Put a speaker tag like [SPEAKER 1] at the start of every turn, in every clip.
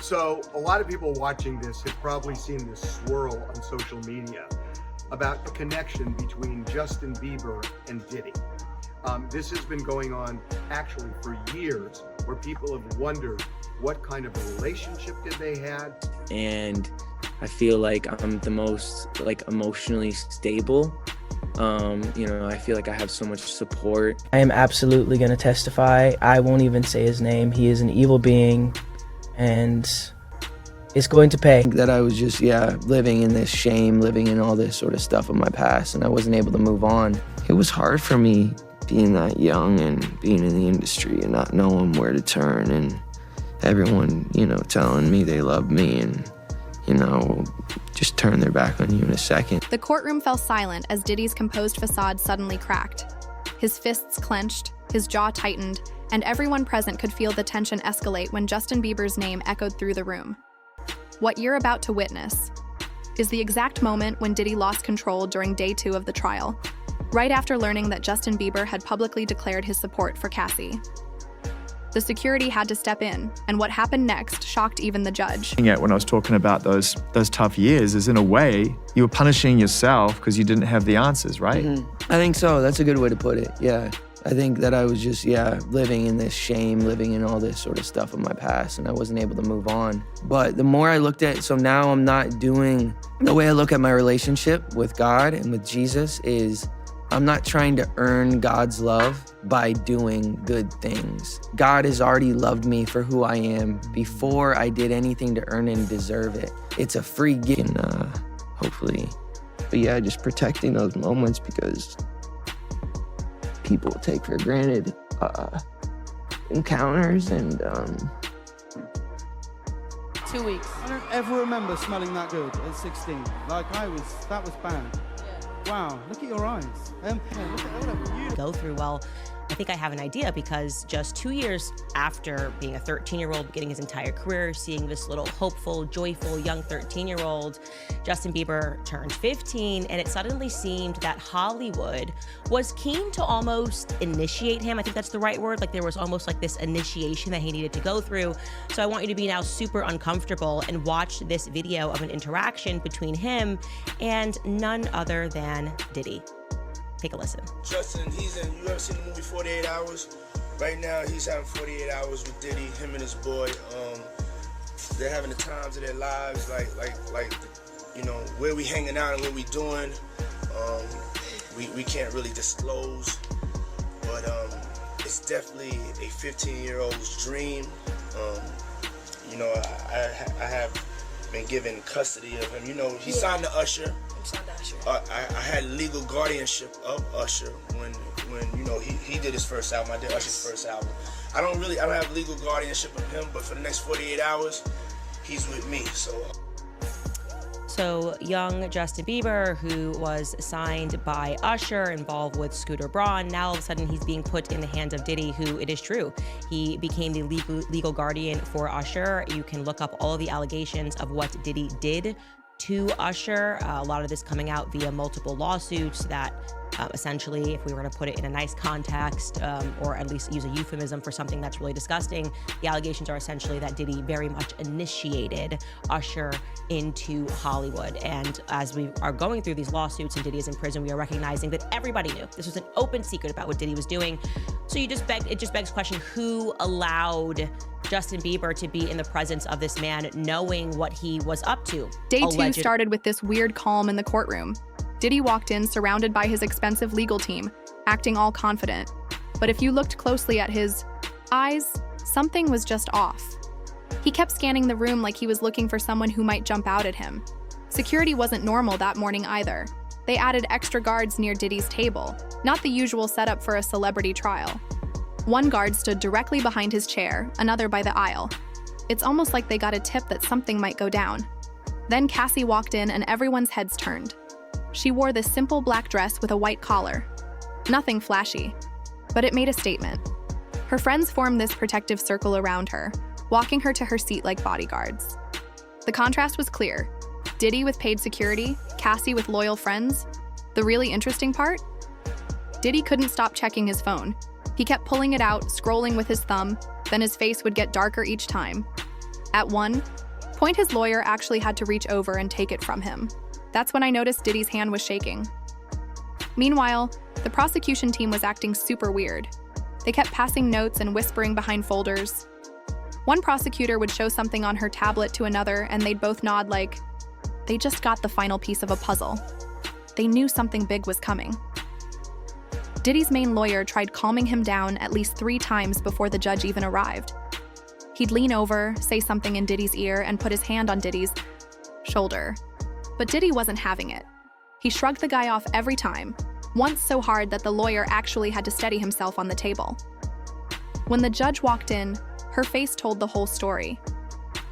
[SPEAKER 1] So a lot of people watching this have probably seen this swirl on social media about the connection between Justin Bieber and Diddy. This has been going on actually for years, where people have wondered what kind of a relationship did they had.
[SPEAKER 2] And I feel like I'm the most emotionally stable. I feel like I have so much support.
[SPEAKER 3] I am absolutely going to testify. I won't even say his name. He is an evil being, and it's going to pay.
[SPEAKER 4] That I was just, living in this shame, living in all this sort of stuff of my past, and I wasn't able to move on. It was hard for me being that young and being in the industry and not knowing where to turn, and everyone, telling me they love me and, just turn their back on you in a second.
[SPEAKER 5] The courtroom fell silent as Diddy's composed facade suddenly cracked. His fists clenched, his jaw tightened, and everyone present could feel the tension escalate when Justin Bieber's name echoed through the room. What you're about to witness is the exact moment when Diddy lost control during day 2 of the trial, right after learning that Justin Bieber had publicly declared his support for Cassie. The security had to step in, and what happened next shocked even the judge.
[SPEAKER 6] When I was talking about those tough years, is in a way, you were punishing yourself because you didn't have the answers, right?
[SPEAKER 4] Mm-hmm. I think so. That's a good way to put it, yeah. I think that I was just, living in this shame, living in all this sort of stuff of my past, and I wasn't able to move on. But the more I looked at, so now I'm not doing, the way I look at my relationship with God and with Jesus is, I'm not trying to earn God's love by doing good things. God has already loved me for who I am before I did anything to earn and deserve it. It's a free gift, and hopefully, but just protecting those moments, because people take for granted encounters and
[SPEAKER 7] 2 weeks.
[SPEAKER 8] I don't ever remember smelling that good at 16. That was bad. Wow, look at your eyes. Look at
[SPEAKER 7] Go through, well, I think I have an idea, because just 2 years after being a 13-year-old, beginning his entire career, seeing this little hopeful, joyful, young 13-year-old, Justin Bieber turned 15, and it suddenly seemed that Hollywood was keen to almost initiate him. I think that's the right word. Like, there was almost like this initiation that he needed to go through. So I want you to be now super uncomfortable and watch this video of an interaction between him and none other than Diddy. Take a listen.
[SPEAKER 9] Justin, you ever seen the movie 48 Hours? Right now, he's having 48 hours with Diddy, him and his boy. They're having the times of their lives, like, where we hanging out and what we doing. We can't really disclose, but it's definitely a 15-year-old's dream. I have been given custody of him. He signed to Usher. I had legal guardianship of Usher when he did his first album. I did Usher's first album. I don't have legal guardianship of him, but for the next 48 hours, he's with me.
[SPEAKER 7] So young Justin Bieber, who was signed by Usher, involved with Scooter Braun, now all of a sudden he's being put in the hands of Diddy, who, it is true, he became the legal guardian for Usher. You can look up all of the allegations of what Diddy did to Usher. A lot of this coming out via multiple lawsuits that essentially, if we were to put it in a nice context, or at least use a euphemism for something that's really disgusting, the allegations are essentially that Diddy very much initiated Usher into Hollywood. And as we are going through these lawsuits and Diddy is in prison, we are recognizing that everybody knew. This was an open secret about what Diddy was doing. So it just begs the question, who allowed Justin Bieber to be in the presence of this man, knowing what he was up to?
[SPEAKER 5] Day 2 started with this weird calm in the courtroom. Diddy walked in surrounded by his expensive legal team, acting all confident. But if you looked closely at his eyes, something was just off. He kept scanning the room like he was looking for someone who might jump out at him. Security wasn't normal that morning either. They added extra guards near Diddy's table, not the usual setup for a celebrity trial. One guard stood directly behind his chair, another by the aisle. It's almost like they got a tip that something might go down. Then Cassie walked in and everyone's heads turned. She wore this simple black dress with a white collar. Nothing flashy, but it made a statement. Her friends formed this protective circle around her, walking her to her seat like bodyguards. The contrast was clear. Diddy with paid security, Cassie with loyal friends. The really interesting part? Diddy couldn't stop checking his phone. He kept pulling it out, scrolling with his thumb, then his face would get darker each time. At one point, his lawyer actually had to reach over and take it from him. That's when I noticed Diddy's hand was shaking. Meanwhile, the prosecution team was acting super weird. They kept passing notes and whispering behind folders. One prosecutor would show something on her tablet to another, and they'd both nod like they just got the final piece of a puzzle. They knew something big was coming. Diddy's main lawyer tried calming him down at least 3 times before the judge even arrived. He'd lean over, say something in Diddy's ear, and put his hand on Diddy's shoulder. But Diddy wasn't having it. He shrugged the guy off every time, once so hard that the lawyer actually had to steady himself on the table. When the judge walked in, her face told the whole story.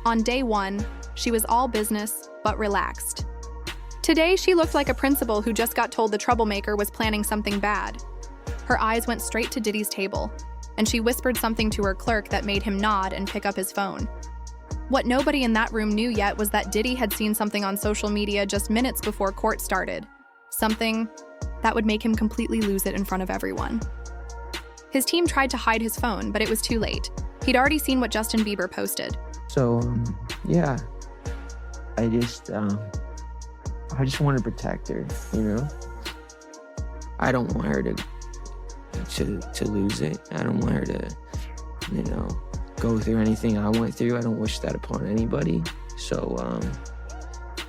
[SPEAKER 5] On day 1, she was all business, but relaxed. Today, she looked like a principal who just got told the troublemaker was planning something bad. Her eyes went straight to Diddy's table, and she whispered something to her clerk that made him nod and pick up his phone. What nobody in that room knew yet was that Diddy had seen something on social media just minutes before court started. Something that would make him completely lose it in front of everyone. His team tried to hide his phone, but it was too late. He'd already seen what Justin Bieber posted.
[SPEAKER 4] So, yeah, I just want to protect her, you know? I don't want her to lose it. I don't want her to, you know, go through anything I went through. I don't wish that upon anybody. So,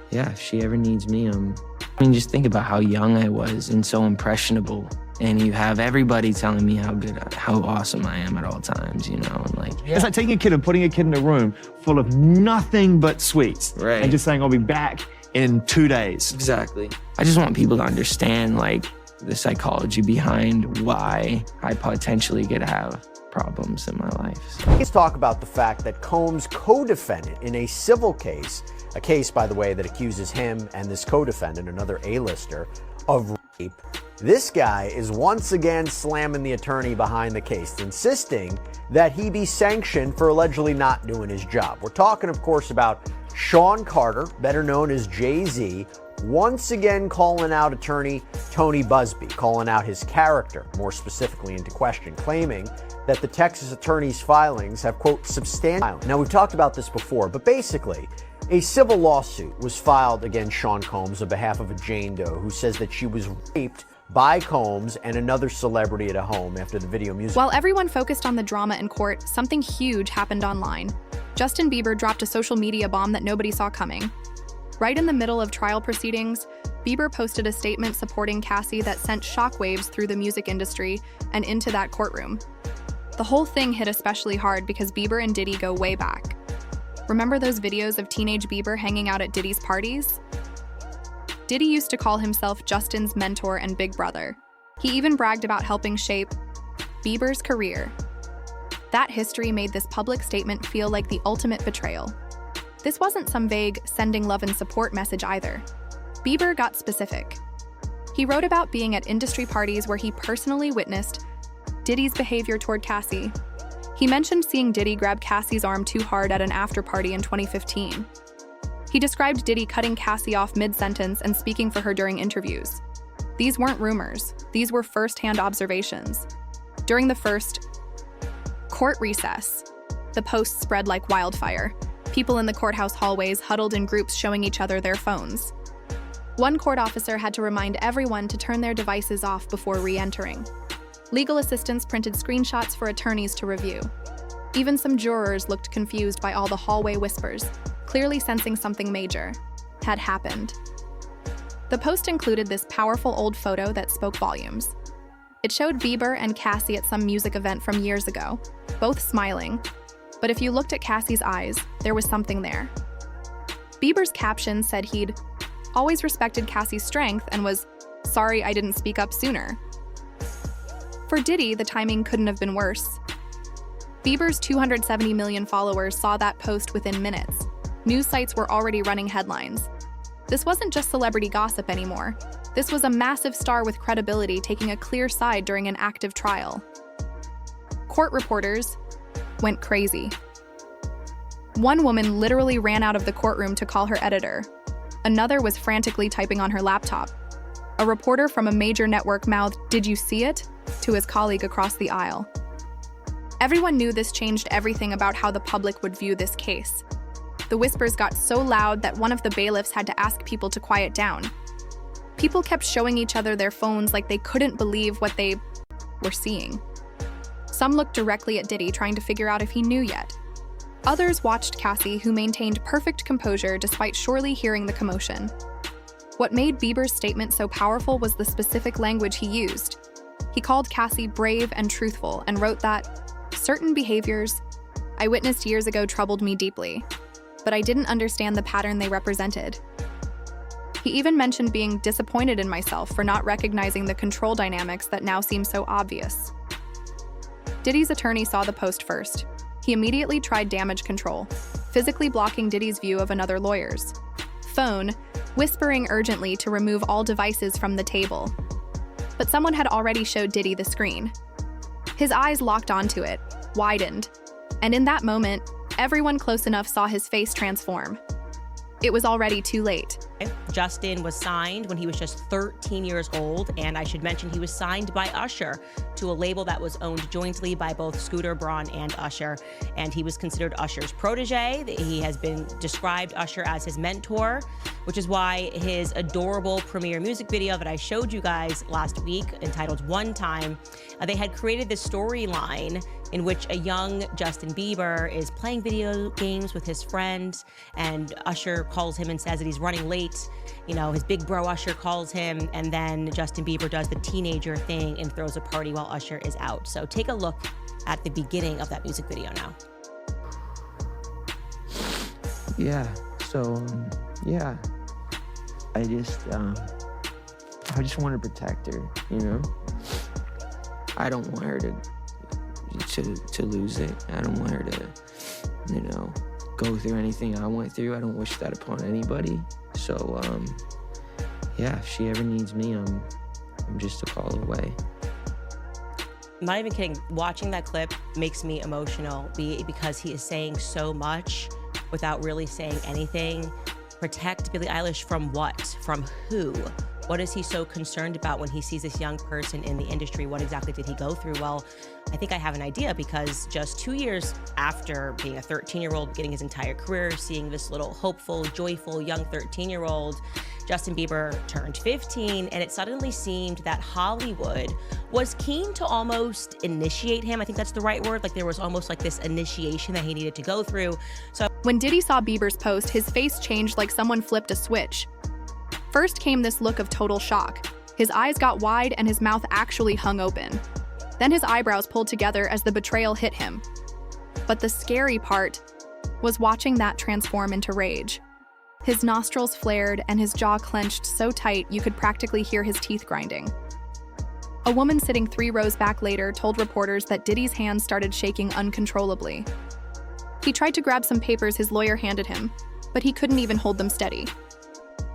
[SPEAKER 4] yeah, if she ever needs me, I mean, just think about how young I was and so impressionable. And you have everybody telling me how awesome I am at all times, you know? And like,
[SPEAKER 6] It's like taking a kid and putting a kid in a room full of nothing but sweets.
[SPEAKER 4] Right.
[SPEAKER 6] And just saying, I'll be back in 2 days.
[SPEAKER 4] Exactly. I just want people to understand, like, the psychology behind why I potentially could have problems in my life. So.
[SPEAKER 10] Let's talk about the fact that Combs' co-defendant in a civil case, a case, by the way, that accuses him and this co-defendant, another A-lister, of rape. This guy is once again slamming the attorney behind the case, insisting that he be sanctioned for allegedly not doing his job. We're talking, of course, about Sean Carter, better known as Jay-Z, once again calling out attorney Tony Busby, calling out his character, more specifically into question, claiming that the Texas attorney's filings have, quote, substantial. Now, we've talked about this before, but basically, a civil lawsuit was filed against Sean Combs on behalf of a Jane Doe who says that she was raped by Combs and another celebrity at a home after the video music.
[SPEAKER 5] While everyone focused on the drama in court, something huge happened online. Justin Bieber dropped a social media bomb that nobody saw coming. Right in the middle of trial proceedings, Bieber posted a statement supporting Cassie that sent shockwaves through the music industry and into that courtroom. The whole thing hit especially hard because Bieber and Diddy go way back. Remember those videos of teenage Bieber hanging out at Diddy's parties? Diddy used to call himself Justin's mentor and big brother. He even bragged about helping shape Bieber's career. That history made this public statement feel like the ultimate betrayal. This wasn't some vague sending love and support message either. Bieber got specific. He wrote about being at industry parties where he personally witnessed Diddy's behavior toward Cassie. He mentioned seeing Diddy grab Cassie's arm too hard at an after-party in 2015. He described Diddy cutting Cassie off mid-sentence and speaking for her during interviews. These weren't rumors. These were first-hand observations. During the first court recess, the posts spread like wildfire. People in the courthouse hallways huddled in groups showing each other their phones. One court officer had to remind everyone to turn their devices off before re-entering. Legal assistants printed screenshots for attorneys to review. Even some jurors looked confused by all the hallway whispers, clearly sensing something major had happened. The post included this powerful old photo that spoke volumes. It showed Bieber and Cassie at some music event from years ago, both smiling. But if you looked at Cassie's eyes, there was something there. Bieber's caption said he'd always respected Cassie's strength and was sorry I didn't speak up sooner. For Diddy, the timing couldn't have been worse. Bieber's 270 million followers saw that post within minutes. News sites were already running headlines. This wasn't just celebrity gossip anymore. This was a massive star with credibility taking a clear side during an active trial. Court reporters went crazy. One woman literally ran out of the courtroom to call her editor. Another was frantically typing on her laptop. A reporter from a major network mouthed, "Did you see it?" to his colleague across the aisle. Everyone knew this changed everything about how the public would view this case. The whispers got so loud that one of the bailiffs had to ask people to quiet down. People kept showing each other their phones like they couldn't believe what they were seeing. Some looked directly at Diddy, trying to figure out if he knew yet. Others watched Cassie, who maintained perfect composure despite surely hearing the commotion. What made Bieber's statement so powerful was the specific language he used. He called Cassie brave and truthful and wrote that, "Certain behaviors I witnessed years ago troubled me deeply, but I didn't understand the pattern they represented." He even mentioned being disappointed in myself for not recognizing the control dynamics that now seem so obvious. Diddy's attorney saw the post first. He immediately tried damage control, physically blocking Diddy's view of another lawyer's phone, whispering urgently to remove all devices from the table. But someone had already showed Diddy the screen. His eyes locked onto it, widened, and in that moment, everyone close enough saw his face transform. It was already too late.
[SPEAKER 7] Justin was signed when he was just 13 years old, and I should mention he was signed by Usher to a label that was owned jointly by both Scooter Braun and Usher, and he was considered Usher's protege. He has been described Usher as his mentor, which is why his adorable premiere music video that I showed you guys last week, entitled One Time, they had created this storyline in which a young Justin Bieber is playing video games with his friends, and Usher calls him and says that he's running late. You know, his big bro Usher calls him, and then Justin Bieber does the teenager thing and throws a party while Usher is out. So take a look at the beginning of that music video now.
[SPEAKER 4] Yeah, so, yeah. I just want to protect her, you know? I don't want her to lose it. I don't want her to, you know, go through anything I went through. I don't wish that upon anybody. So, yeah, if she ever needs me, I'm just a call away.
[SPEAKER 7] I'm not even kidding. Watching that clip makes me emotional because he is saying so much without really saying anything. Protect Billie Eilish from what? From who? What is he so concerned about when he sees this young person in the industry? What exactly did he go through? Well, I think I have an idea, because just 2 years after being a 13-year-old, getting his entire career, seeing this little hopeful, joyful, young 13-year-old, Justin Bieber turned 15, and it suddenly seemed that Hollywood was keen to almost initiate him. I think that's the right word. Like, there was almost like this initiation that he needed to go through. So
[SPEAKER 5] when Diddy saw Bieber's post, his face changed like someone flipped a switch. First came this look of total shock. His eyes got wide and his mouth actually hung open. Then his eyebrows pulled together as the betrayal hit him. But the scary part was watching that transform into rage. His nostrils flared and his jaw clenched so tight you could practically hear his teeth grinding. A woman sitting 3 rows back later told reporters that Diddy's hands started shaking uncontrollably. He tried to grab some papers his lawyer handed him, but he couldn't even hold them steady.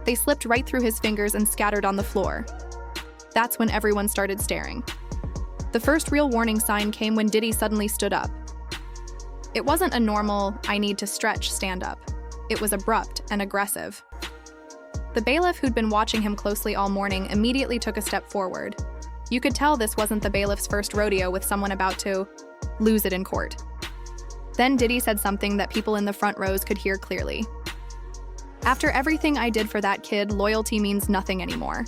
[SPEAKER 5] They slipped right through his fingers and scattered on the floor. That's when everyone started staring. The first real warning sign came when Diddy suddenly stood up. It wasn't a normal, I need to stretch stand-up. It was abrupt and aggressive. The bailiff, who'd been watching him closely all morning, immediately took a step forward. You could tell this wasn't the bailiff's first rodeo with someone about to lose it in court. Then Diddy said something that people in the front rows could hear clearly. "After everything I did for that kid, loyalty means nothing anymore."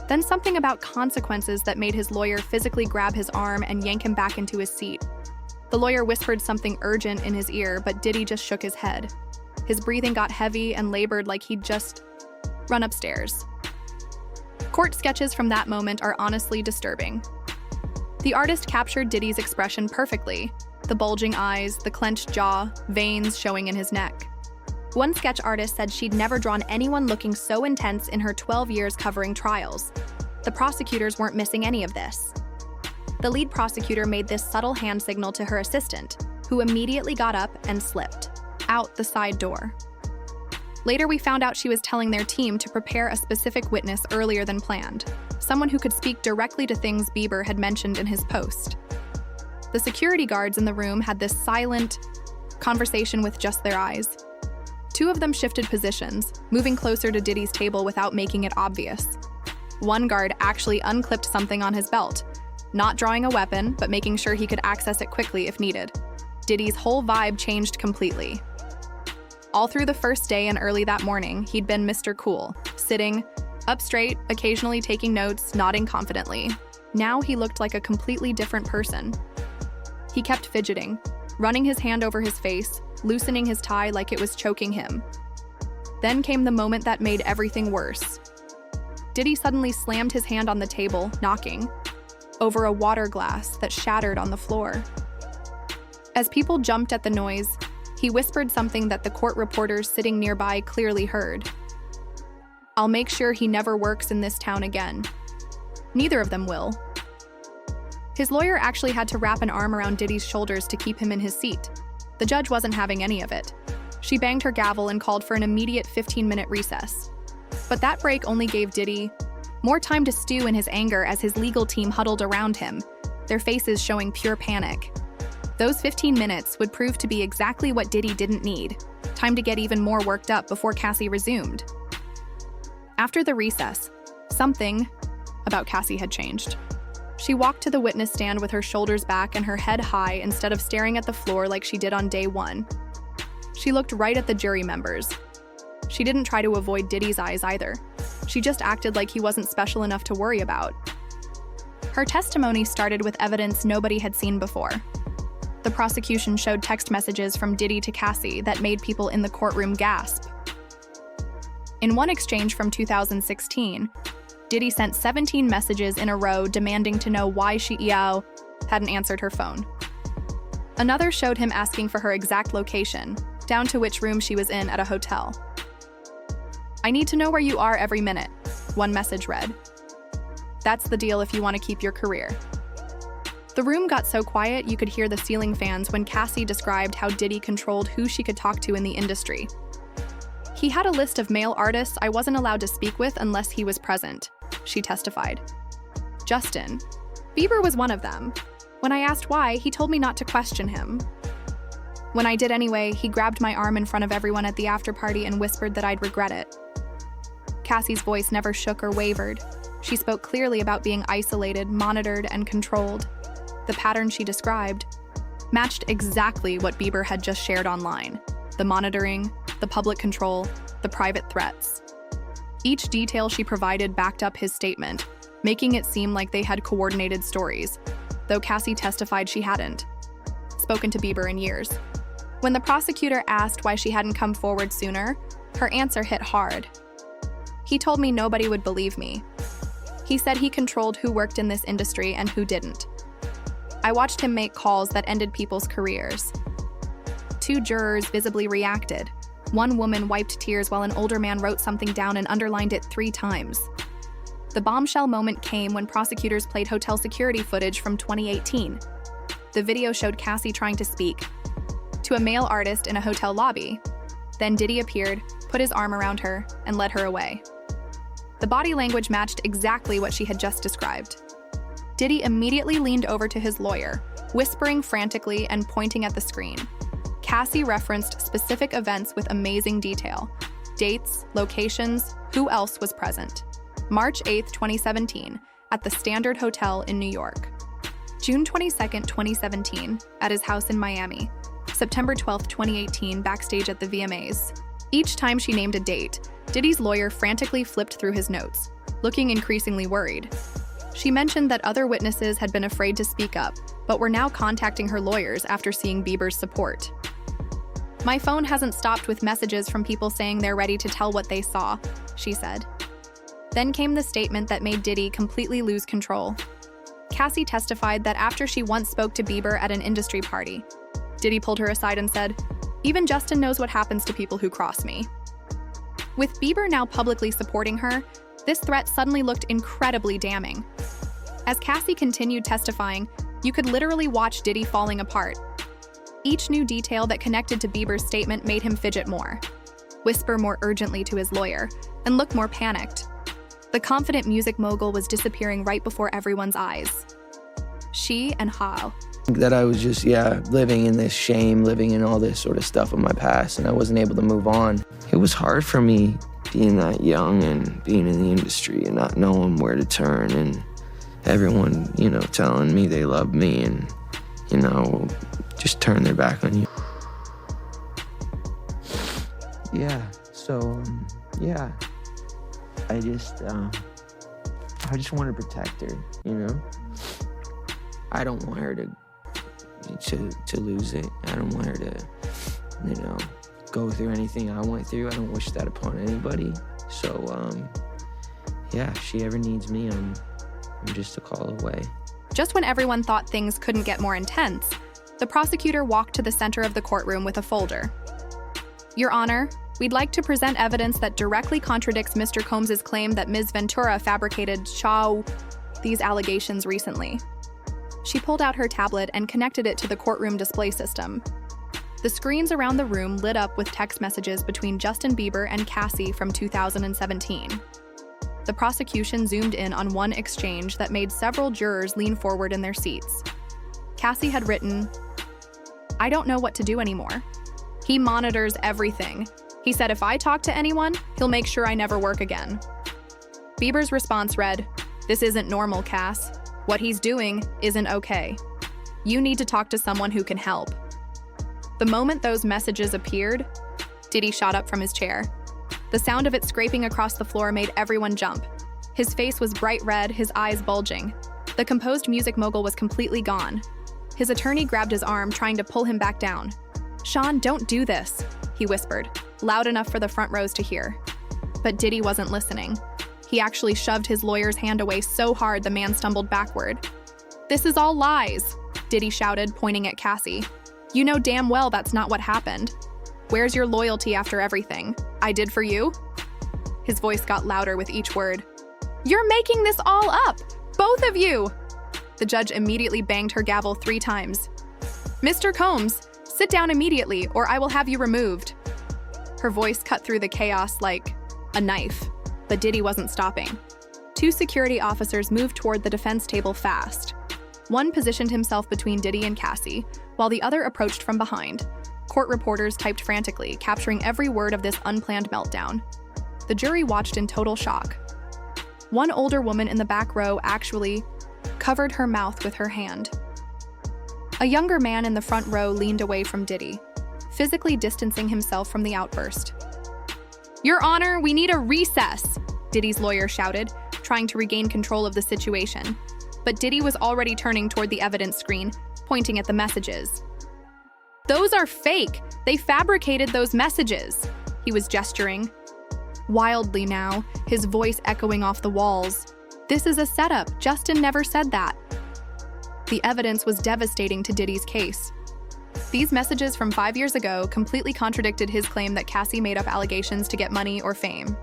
[SPEAKER 5] Then something about consequences that made his lawyer physically grab his arm and yank him back into his seat. The lawyer whispered something urgent in his ear, but Diddy just shook his head. His breathing got heavy and labored like he'd just run upstairs. Court sketches from that moment are honestly disturbing. The artist captured Diddy's expression perfectly. The bulging eyes, the clenched jaw, veins showing in his neck. One sketch artist said she'd never drawn anyone looking so intense in her 12 years covering trials. The prosecutors weren't missing any of this. The lead prosecutor made this subtle hand signal to her assistant, who immediately got up and slipped out the side door. Later, we found out she was telling their team to prepare a specific witness earlier than planned, someone who could speak directly to things Bieber had mentioned in his post. The security guards in the room had this silent conversation with just their eyes. 2 of them shifted positions, moving closer to Diddy's table without making it obvious. One guard actually unclipped something on his belt, not drawing a weapon, but making sure he could access it quickly if needed. Diddy's whole vibe changed completely. All through the first day and early that morning, he'd been Mr. Cool, sitting up straight, occasionally taking notes, nodding confidently. Now he looked like a completely different person. He kept fidgeting, running his hand over his face, loosening his tie like it was choking him. Then came the moment that made everything worse. Diddy suddenly slammed his hand on the table, knocking over a water glass that shattered on the floor. As people jumped at the noise, he whispered something that the court reporters sitting nearby clearly heard. "I'll make sure he never works in this town again." Neither of them will. His lawyer actually had to wrap an arm around Diddy's shoulders to keep him in his seat. The judge wasn't having any of it. She banged her gavel and called for an immediate 15-minute recess. But that break only gave Diddy more time to stew in his anger as his legal team huddled around him, their faces showing pure panic. Those 15 minutes would prove to be exactly what Diddy didn't need, time to get even more worked up before Cassie resumed. After the recess, something about Cassie had changed. She walked to the witness stand with her shoulders back and her head high instead of staring at the floor like she did on day one. She looked right at the jury members. She didn't try to avoid Diddy's eyes either. She just acted like he wasn't special enough to worry about. Her testimony started with evidence nobody had seen before. The prosecution showed text messages from Diddy to Cassie that made people in the courtroom gasp. In one exchange from 2016, Diddy sent 17 messages in a row demanding to know why she hadn't answered her phone. Another showed him asking for her exact location, down to which room she was in at a hotel. "I need to know where you are every minute," one message read. "That's the deal if you want to keep your career." The room got so quiet you could hear the ceiling fans when Cassie described how Diddy controlled who she could talk to in the industry. "He had a list of male artists I wasn't allowed to speak with unless he was present," she testified. "Justin Bieber was one of them. When I asked why, he told me not to question him. When I did anyway, he grabbed my arm in front of everyone at the after party and whispered that I'd regret it." Cassie's voice never shook or wavered. She spoke clearly about being isolated, monitored, and controlled. The pattern she described matched exactly what Bieber had just shared online: the monitoring, the public control, the private threats. Each detail she provided backed up his statement, making it seem like they had coordinated stories, though Cassie testified she hadn't spoken to Bieber in years. When the prosecutor asked why she hadn't come forward sooner, her answer hit hard. "He told me nobody would believe me. He said he controlled who worked in this industry and who didn't. I watched him make calls that ended people's careers." Two jurors visibly reacted. One woman wiped tears while an older man wrote something down and underlined it 3 times. The bombshell moment came when prosecutors played hotel security footage from 2018. The video showed Cassie trying to speak to a male artist in a hotel lobby. Then Diddy appeared, put his arm around her, and led her away. The body language matched exactly what she had just described. Diddy immediately leaned over to his lawyer, whispering frantically and pointing at the screen. Cassie referenced specific events with amazing detail: dates, locations, who else was present. March 8, 2017, at the Standard Hotel in New York. June 22, 2017, at his house in Miami. September 12, 2018, backstage at the VMAs. Each time she named a date, Diddy's lawyer frantically flipped through his notes, looking increasingly worried. She mentioned that other witnesses had been afraid to speak up, but were now contacting her lawyers after seeing Bieber's support. "My phone hasn't stopped with messages from people saying they're ready to tell what they saw," she said. Then came the statement that made Diddy completely lose control. Cassie testified that after she once spoke to Bieber at an industry party, Diddy pulled her aside and said, "Even Justin knows what happens to people who cross me." With Bieber now publicly supporting her, this threat suddenly looked incredibly damning. As Cassie continued testifying, you could literally watch Diddy falling apart. Each new detail that connected to Bieber's statement made him fidget more, whisper more urgently to his lawyer, and look more panicked. The confident music mogul was disappearing right before everyone's eyes. She and how
[SPEAKER 4] that I was just, living in this shame, living in all this sort of stuff of my past, and I wasn't able to move on. It was hard for me being that young and being in the industry and not knowing where to turn, and everyone, telling me they love me and, just turn their back on you. Yeah. So, yeah. I just want to protect her, you know? I don't want her to lose it. I don't want her to, you know, go through anything I went through. I don't wish that upon anybody. So, yeah, if she ever needs me, I'm just a call away.
[SPEAKER 5] Just when everyone thought things couldn't get more intense, the prosecutor walked to the center of the courtroom with a folder. Your Honor, we'd like to present evidence that directly contradicts Mr. Combs' claim that Ms. Ventura fabricated these allegations recently. She pulled out her tablet and connected it to the courtroom display system. The screens around the room lit up with text messages between Justin Bieber and Cassie from 2017. The prosecution zoomed in on one exchange that made several jurors lean forward in their seats. Cassie had written, "I don't know what to do anymore. He monitors everything. He said if I talk to anyone, he'll make sure I never work again." Bieber's response read, "This isn't normal, Cass. What he's doing isn't okay. You need to talk to someone who can help." The moment those messages appeared, Diddy shot up from his chair. The sound of it scraping across the floor made everyone jump. His face was bright red, his eyes bulging. The composed music mogul was completely gone. His attorney grabbed his arm, trying to pull him back down. "Sean, don't do this," he whispered, loud enough for the front rows to hear. But Diddy wasn't listening. He actually shoved his lawyer's hand away so hard the man stumbled backward. "This is all lies," Diddy shouted, pointing at Cassie. "You know damn well that's not what happened. Where's your loyalty after everything I did for you?" His voice got louder with each word. "You're making this all up! Both of you!" The judge immediately banged her gavel 3 times. "Mr. Combs, sit down immediately or I will have you removed." Her voice cut through the chaos like a knife, but Diddy wasn't stopping. 2 security officers moved toward the defense table fast. One positioned himself between Diddy and Cassie, while the other approached from behind. Court reporters typed frantically, capturing every word of this unplanned meltdown. The jury watched in total shock. One older woman in the back row actually covered her mouth with her hand. A younger man in the front row leaned away from Diddy, physically distancing himself from the outburst. "Your Honor, we need a recess," Diddy's lawyer shouted, trying to regain control of the situation. But Diddy was already turning toward the evidence screen, pointing at the messages. "Those are fake! They fabricated those messages!" He was gesturing. Wildly now, his voice echoing off the walls. "This is a setup. Justin never said that." The evidence was devastating to Diddy's case. These messages from 5 years ago completely contradicted his claim that Cassie made up allegations to get money or fame.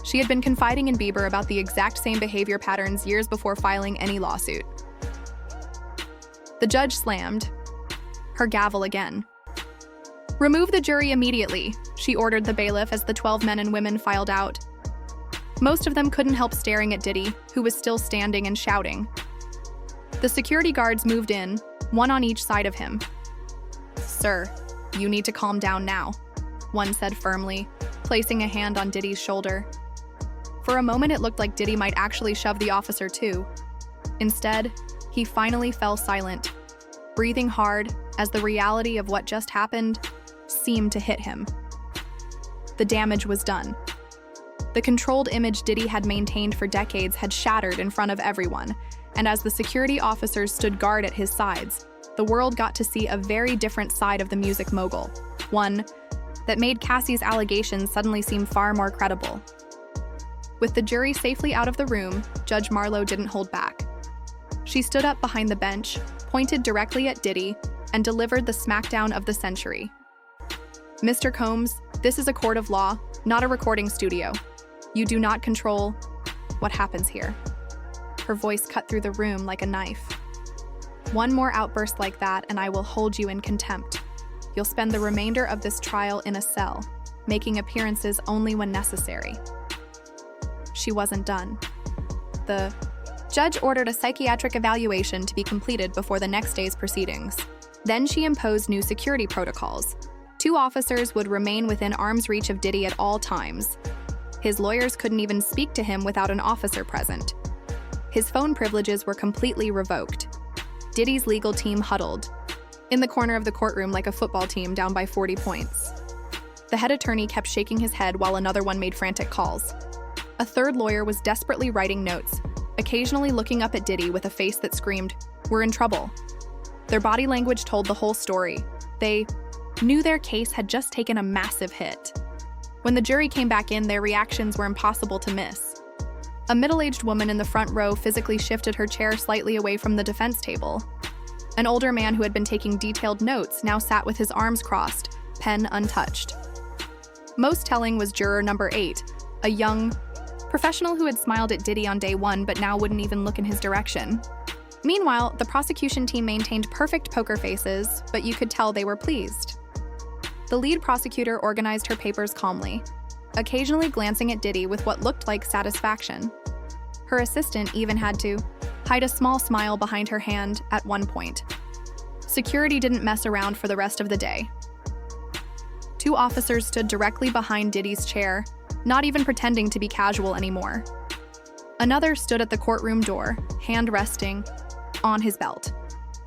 [SPEAKER 5] She had been confiding in Bieber about the exact same behavior patterns years before filing any lawsuit. The judge slammed her gavel again. "Remove the jury immediately," she ordered the bailiff as the 12 men and women filed out. Most of them couldn't help staring at Diddy, who was still standing and shouting. The security guards moved in, one on each side of him. "Sir, you need to calm down now," one said firmly, placing a hand on Diddy's shoulder. For a moment it looked like Diddy might actually shove the officer too. Instead, he finally fell silent, breathing hard as the reality of what just happened seemed to hit him. The damage was done. The controlled image Diddy had maintained for decades had shattered in front of everyone, and as the security officers stood guard at his sides, the world got to see a very different side of the music mogul, one that made Cassie's allegations suddenly seem far more credible. With the jury safely out of the room, Judge Marlowe didn't hold back. She stood up behind the bench, pointed directly at Diddy, and delivered the smackdown of the century. "Mr. Combs, this is a court of law, not a recording studio. You do not control what happens here." Her voice cut through the room like a knife. "One more outburst like that and I will hold you in contempt. You'll spend the remainder of this trial in a cell, making appearances only when necessary." She wasn't done. The judge ordered a psychiatric evaluation to be completed before the next day's proceedings. Then she imposed new security protocols. 2 officers would remain within arm's reach of Diddy at all times. His lawyers couldn't even speak to him without an officer present. His phone privileges were completely revoked. Diddy's legal team huddled in the corner of the courtroom like a football team down by 40 points. The head attorney kept shaking his head while another one made frantic calls. A third lawyer was desperately writing notes, occasionally looking up at Diddy with a face that screamed, "We're in trouble." Their body language told the whole story. They knew their case had just taken a massive hit. When the jury came back in, their reactions were impossible to miss. A middle-aged woman in the front row physically shifted her chair slightly away from the defense table. An older man who had been taking detailed notes now sat with his arms crossed, pen untouched. Most telling was juror number 8, a young professional who had smiled at Diddy on day 1 but now wouldn't even look in his direction. Meanwhile, the prosecution team maintained perfect poker faces, but you could tell they were pleased. The lead prosecutor organized her papers calmly, occasionally glancing at Diddy with what looked like satisfaction. Her assistant even had to hide a small smile behind her hand at one point. Security didn't mess around for the rest of the day. 2 officers stood directly behind Diddy's chair, not even pretending to be casual anymore. Another stood at the courtroom door, hand resting on his belt.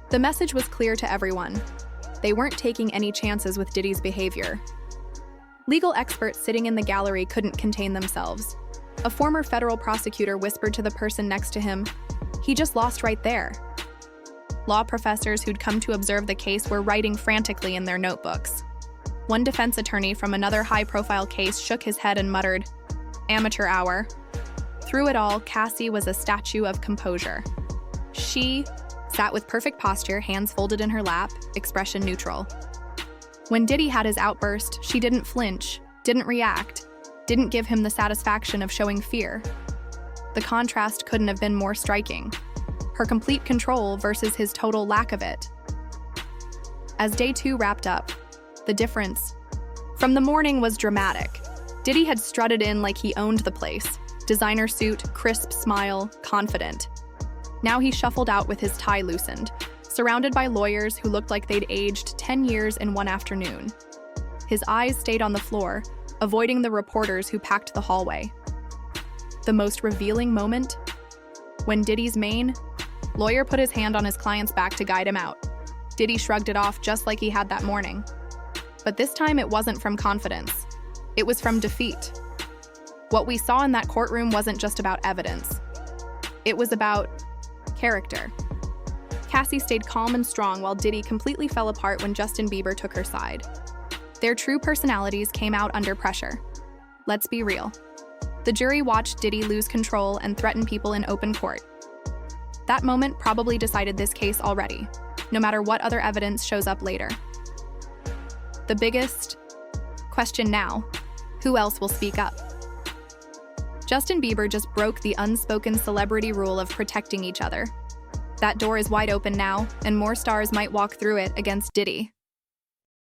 [SPEAKER 5] The message was clear to everyone. They weren't taking any chances with Diddy's behavior. Legal experts sitting in the gallery couldn't contain themselves. A former federal prosecutor whispered to the person next to him, "He just lost right there." Law professors who'd come to observe the case were writing frantically in their notebooks. One defense attorney from another high-profile case shook his head and muttered, "Amateur hour." Through it all, Cassie was a statue of composure. She sat with perfect posture, hands folded in her lap, expression neutral. When Diddy had his outburst, she didn't flinch, didn't react, didn't give him the satisfaction of showing fear. The contrast couldn't have been more striking. Her complete control versus his total lack of it. As day 2 wrapped up, the difference from the morning was dramatic. Diddy had strutted in like he owned the place. Designer suit, crisp smile, confident. Now he shuffled out with his tie loosened, surrounded by lawyers who looked like they'd aged 10 years in one afternoon. His eyes stayed on the floor, avoiding the reporters who packed the hallway. The most revealing moment? When Diddy's main lawyer put his hand on his client's back to guide him out. Diddy shrugged it off just like he had that morning. But this time it wasn't from confidence. It was from defeat. What we saw in that courtroom wasn't just about evidence. It was about character. Cassie stayed calm and strong while Diddy completely fell apart when Justin Bieber took her side. Their true personalities came out under pressure. Let's be real. The jury watched Diddy lose control and threaten people in open court. That moment probably decided this case already, no matter what other evidence shows up later. The biggest question now, who else will speak up? Justin Bieber just broke the unspoken celebrity rule of protecting each other. That door is wide open now, and more stars might walk through it against Diddy.